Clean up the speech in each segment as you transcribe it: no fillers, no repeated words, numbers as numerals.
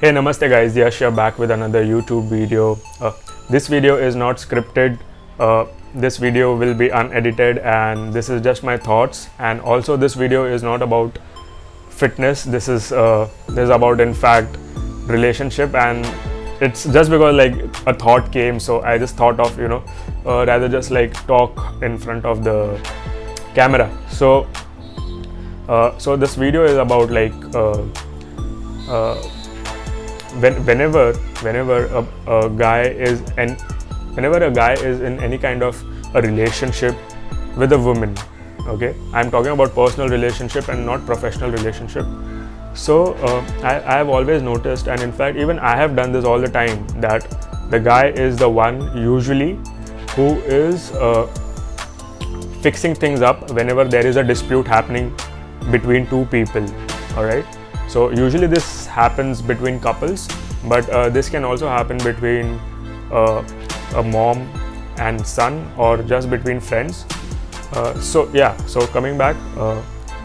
Hey, namaste guys, Yash here back with another YouTube video. This video is not scripted. This video will be unedited and this is just my thoughts, and also this video is not about fitness. This is about, in fact, relationship, and it's just because like a thought came, so I just thought of rather just like talk in front of the camera. So this video is about like whenever a guy is in any kind of a relationship with a woman, okay, I'm talking about personal relationship and not professional relationship. So I have always noticed, and in fact even I have done this all the time, that the guy is the one usually who is fixing things up whenever there is a dispute happening between two people. All right, so usually this happens between couples, but this can also happen between a mom and son, or just between friends. So coming back,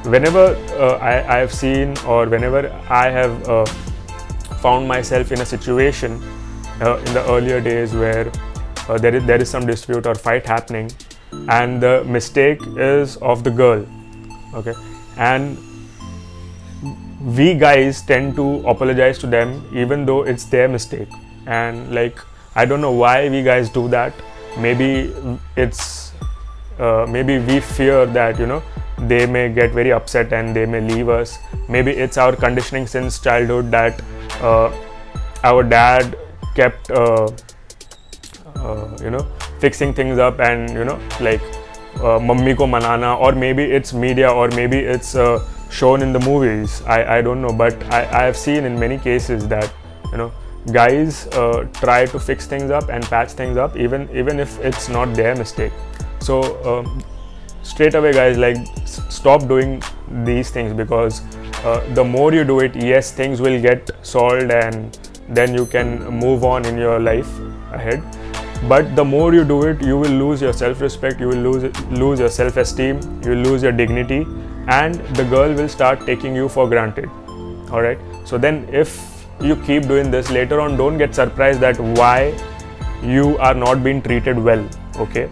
whenever I have seen, or whenever I have found myself in a situation in the earlier days where there is some dispute or fight happening, and the mistake is of the girl, okay, and we guys tend to apologize to them even though it's their mistake. And like, I don't know why we guys do that. Maybe it's maybe we fear that they may get very upset and they may leave us. Maybe it's our conditioning since childhood that our dad kept fixing things up, and like mummy ko manana, or maybe it's media, or maybe it's shown in the movies. I don't know, but I have seen in many cases that guys try to fix things up and patch things up even if it's not their mistake. So straight away guys, like, stop doing these things, because the more you do it, yes, things will get solved and then you can move on in your life ahead. But the more you do it, you will lose your self-respect, you will lose your self-esteem, you will lose your dignity, and the girl will start taking you for granted. All right, so then if you keep doing this, later on don't get surprised that why you are not being treated well. Okay,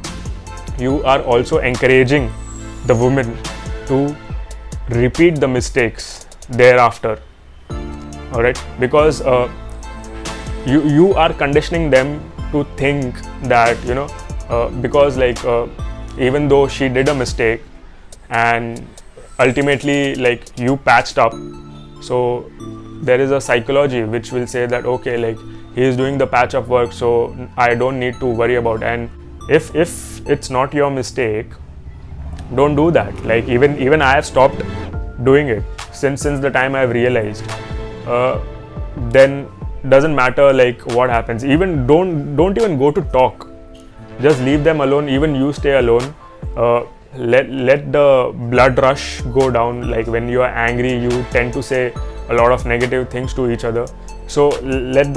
you are also encouraging the woman to repeat the mistakes thereafter. All right, because you are conditioning them to think that because like even though she did a mistake and ultimately like you patched up, so there is a psychology which will say that okay, like, he is doing the patch up work, so I don't need to worry about. And if it's not your mistake, don't do that. Like, even I have stopped doing it since the time I have realized. Then doesn't matter like what happens. Even don't even go to talk. Just leave them alone. Even you stay alone. Let the blood rush go down. Like, when you are angry, you tend to say a lot of negative things to each other. So let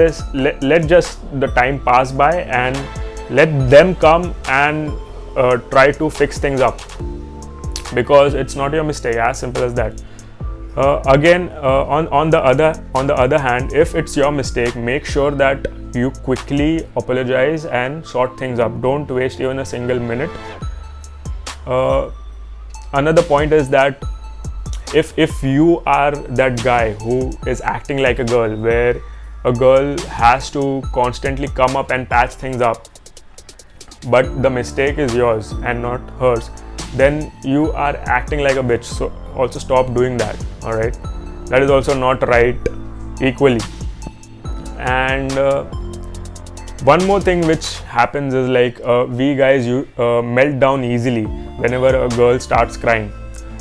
just the time pass by and let them come and try to fix things up, because it's not your mistake. As simple as that. Again, on the other hand, if it's your mistake, make sure that you quickly apologize and sort things up. Don't waste even a single minute. Another point is that if you are that guy who is acting like a girl, where a girl has to constantly come up and patch things up, but the mistake is yours and not hers, then you are acting like a bitch. So also stop doing that. All right, that is also not right equally. And one more thing which happens is like we guys melt down easily whenever a girl starts crying.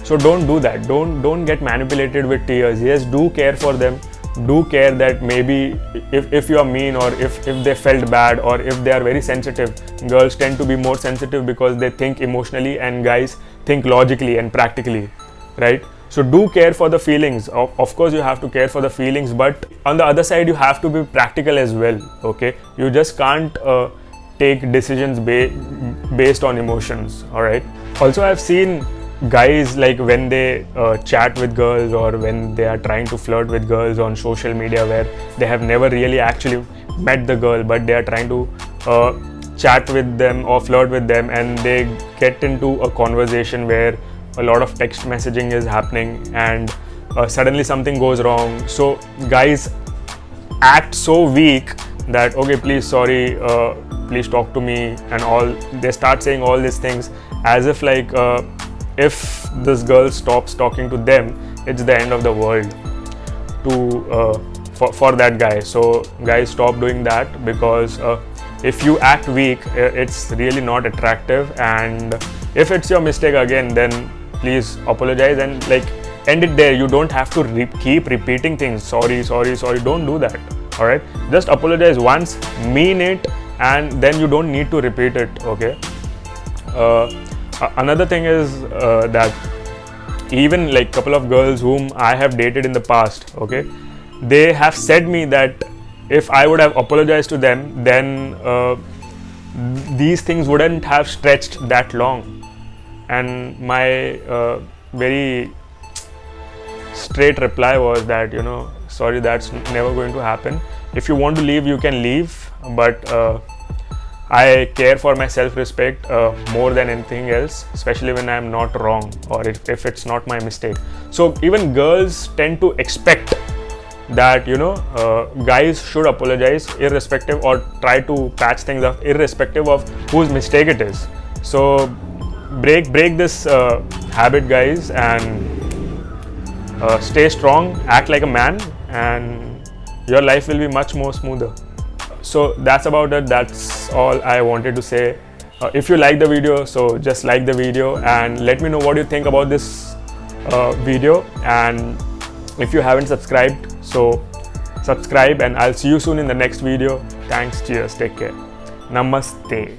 So don't do that. Don't get manipulated with tears. Yes, do care for them. Do care that maybe if you are mean, or if they felt bad, or if they are very sensitive. Girls tend to be more sensitive because they think emotionally, and guys think logically and practically, right? So do care for the feelings. Of course you have to care for the feelings, but on the other side you have to be practical as well. Okay, you just can't take decisions based on emotions. All right. Also, I've seen guys, like when they chat with girls or when they are trying to flirt with girls on social media, where they have never really actually met the girl, but they are trying to chat with them or flirt with them, and they get into a conversation where a lot of text messaging is happening, and suddenly something goes wrong. So guys act so weak that, okay, please, sorry, please talk to me, and all. They start saying all these things as if like if this girl stops talking to them, it's the end of the world for that guy. So guys, stop doing that, because if you act weak, it's really not attractive. And if it's your mistake again, then please apologize and like end it there. You don't have to keep repeating things. Sorry, sorry, sorry. Don't do that. All right, just apologize once, mean it, and then you don't need to repeat it. Okay. Another thing is that even like couple of girls whom I have dated in the past, okay, they have said me that if I would have apologized to them, then these things wouldn't have stretched that long. And my very straight reply was that, you know, sorry, that's never going to happen. If you want to leave, you can leave, but I care for my self-respect more than anything else, especially when I'm not wrong or if it's not my mistake. So even girls tend to expect that, you know, guys should apologize irrespective, or try to patch things up irrespective of whose mistake it is. So break this habit, guys, and stay strong, act like a man, and your life will be much more smoother. So that's about it. That's all I wanted to say. If you like the video, so just like the video and let me know what you think about this video. And if you haven't subscribed, so subscribe, and I'll see you soon in the next video. Thanks, cheers, take care, namaste.